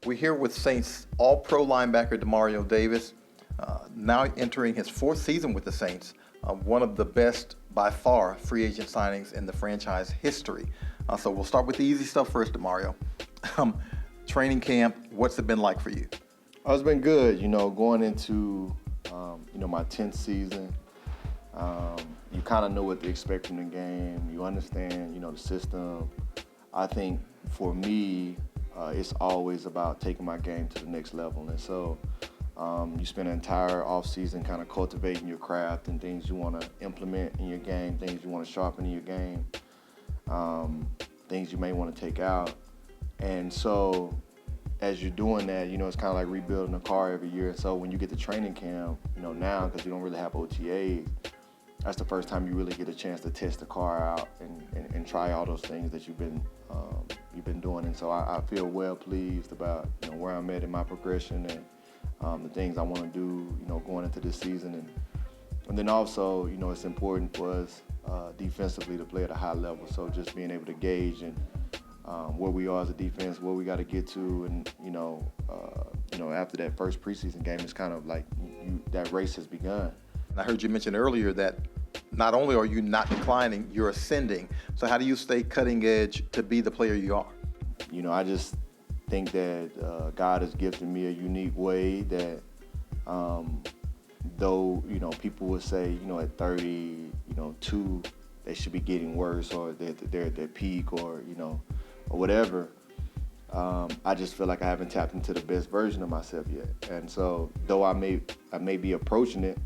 We're here with Saints All-Pro linebacker Demario Davis, now entering his fourth season with the Saints, one of the best, by far, free agent signings in the franchise history. So we'll start with the easy stuff first, Demario. Training camp, what's it been like for you? Oh, it's been good, going into, my 10th season. You kind of know what to expect from the game. You understand, the system. I think for me, it's always about taking my game to the next level. And so you spend an entire offseason kind of cultivating your craft and things you want to implement in your game, things you want to sharpen in your game, things you may want to take out. And so as you're doing that, it's kind of like rebuilding a car every year. So when you get to training camp, now, because you don't really have OTAs, that's the first time you really get a chance to test the car out and try all those things that you've been doing. And so I feel well pleased about where I'm at in my progression and the things I want to do going into this season. And then also it's important for us defensively to play at a high level. So just being able to gauge and where we are as a defense, where we got to get to, and after that first preseason game, it's kind of like that race has begun. And I heard you mention earlier that not only are you not declining, you're ascending. So how do you stay cutting edge to be the player you are? I just think that God has gifted me a unique way that though, people would say, at 32, they should be getting worse or they're at their peak or whatever. I just feel like I haven't tapped into the best version of myself yet. And so though I may be approaching it,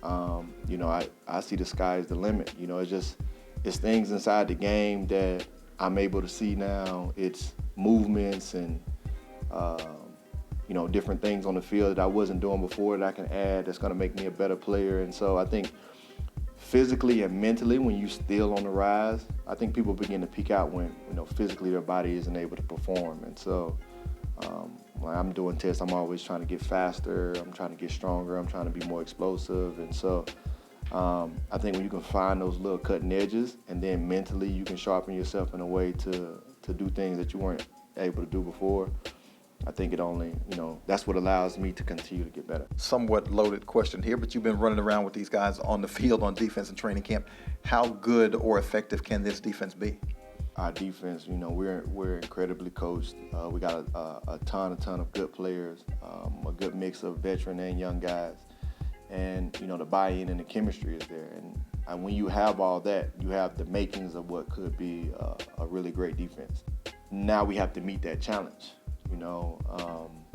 I see the sky as the limit. It's things inside the game that I'm able to see now. It's movements and, different things on the field that I wasn't doing before that I can add that's going to make me a better player. And so I think physically and mentally, when you're still on the rise, I think people begin to peak out when, physically their body isn't able to perform. And so when I'm doing tests, I'm always trying to get faster. I'm trying to get stronger. I'm trying to be more explosive. And so I think when you can find those little cutting edges and then mentally you can sharpen yourself in a way to do things that you weren't able to do before, I think it only, that's what allows me to continue to get better. Somewhat loaded question here, but you've been running around with these guys on the field on defense and training camp. How good or effective can this defense be? Our defense, we're incredibly coached. We got a ton of good players, a good mix of veteran and young guys. And, the buy-in and the chemistry is there. And when you have all that, you have the makings of what could be a really great defense. Now we have to meet that challenge.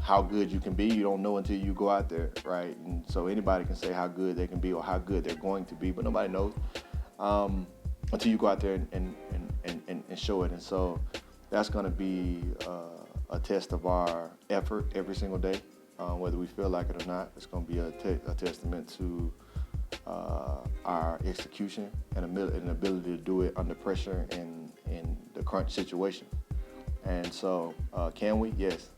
How good you can be, you don't know until you go out there, right? And so anybody can say how good they can be or how good they're going to be, but nobody knows until you go out there and show it. And so that's going to be a test of our effort every single day, whether we feel like it or not. It's going to be a testament to our execution and an ability to do it under pressure in the crunch situation. And so, can we? Yes.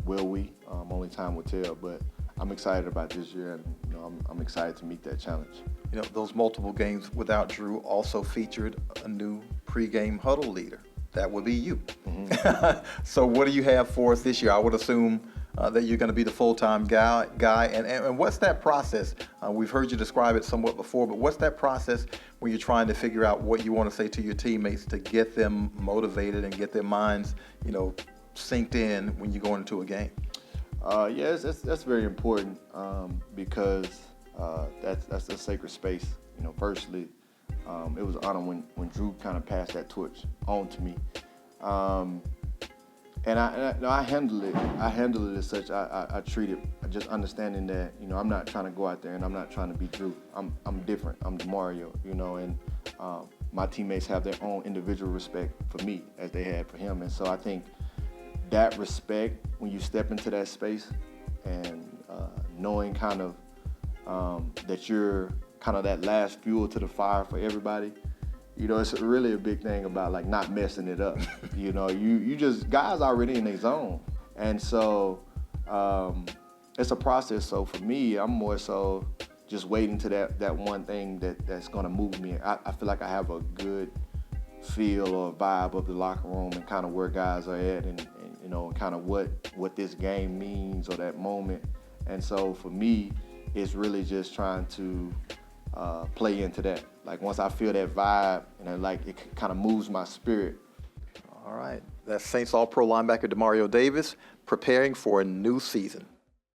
Will we? Only time will tell. But I'm excited about this year, and I'm excited to meet that challenge. Those multiple games without Drew also featured a new pregame huddle leader. That would be you. Mm-hmm. So what do you have for us this year? I would assume that you're going to be the full-time guy. And what's that process? We've heard you describe it somewhat before, but what's that process when you're trying to figure out what you want to say to your teammates to get them motivated and get their minds, synced in when you go into a game? Yes, that's very important because that's a sacred space. Firstly, it was an honor when Drew kind of passed that torch on to me. And I handle it. I handle it as such. I treat it just understanding that I'm not trying to go out there and I'm not trying to be Drew. I'm different. I'm Demario. And my teammates have their own individual respect for me as they had for him. And so I think that respect when you step into that space and knowing kind of that you're kind of that last fuel to the fire for everybody. It's really a big thing about like not messing it up. You just, guys already in their zone. And so it's a process. So for me, I'm more so just waiting to that one thing that's gonna move me. I feel like I have a good feel or vibe of the locker room and kind of where guys are at and you know, kind of what this game means or that moment. And so for me, it's really just trying to play into that. Like once I feel that vibe, and then like it kind of moves my spirit. All right. That's Saints All-Pro linebacker Demario Davis preparing for a new season.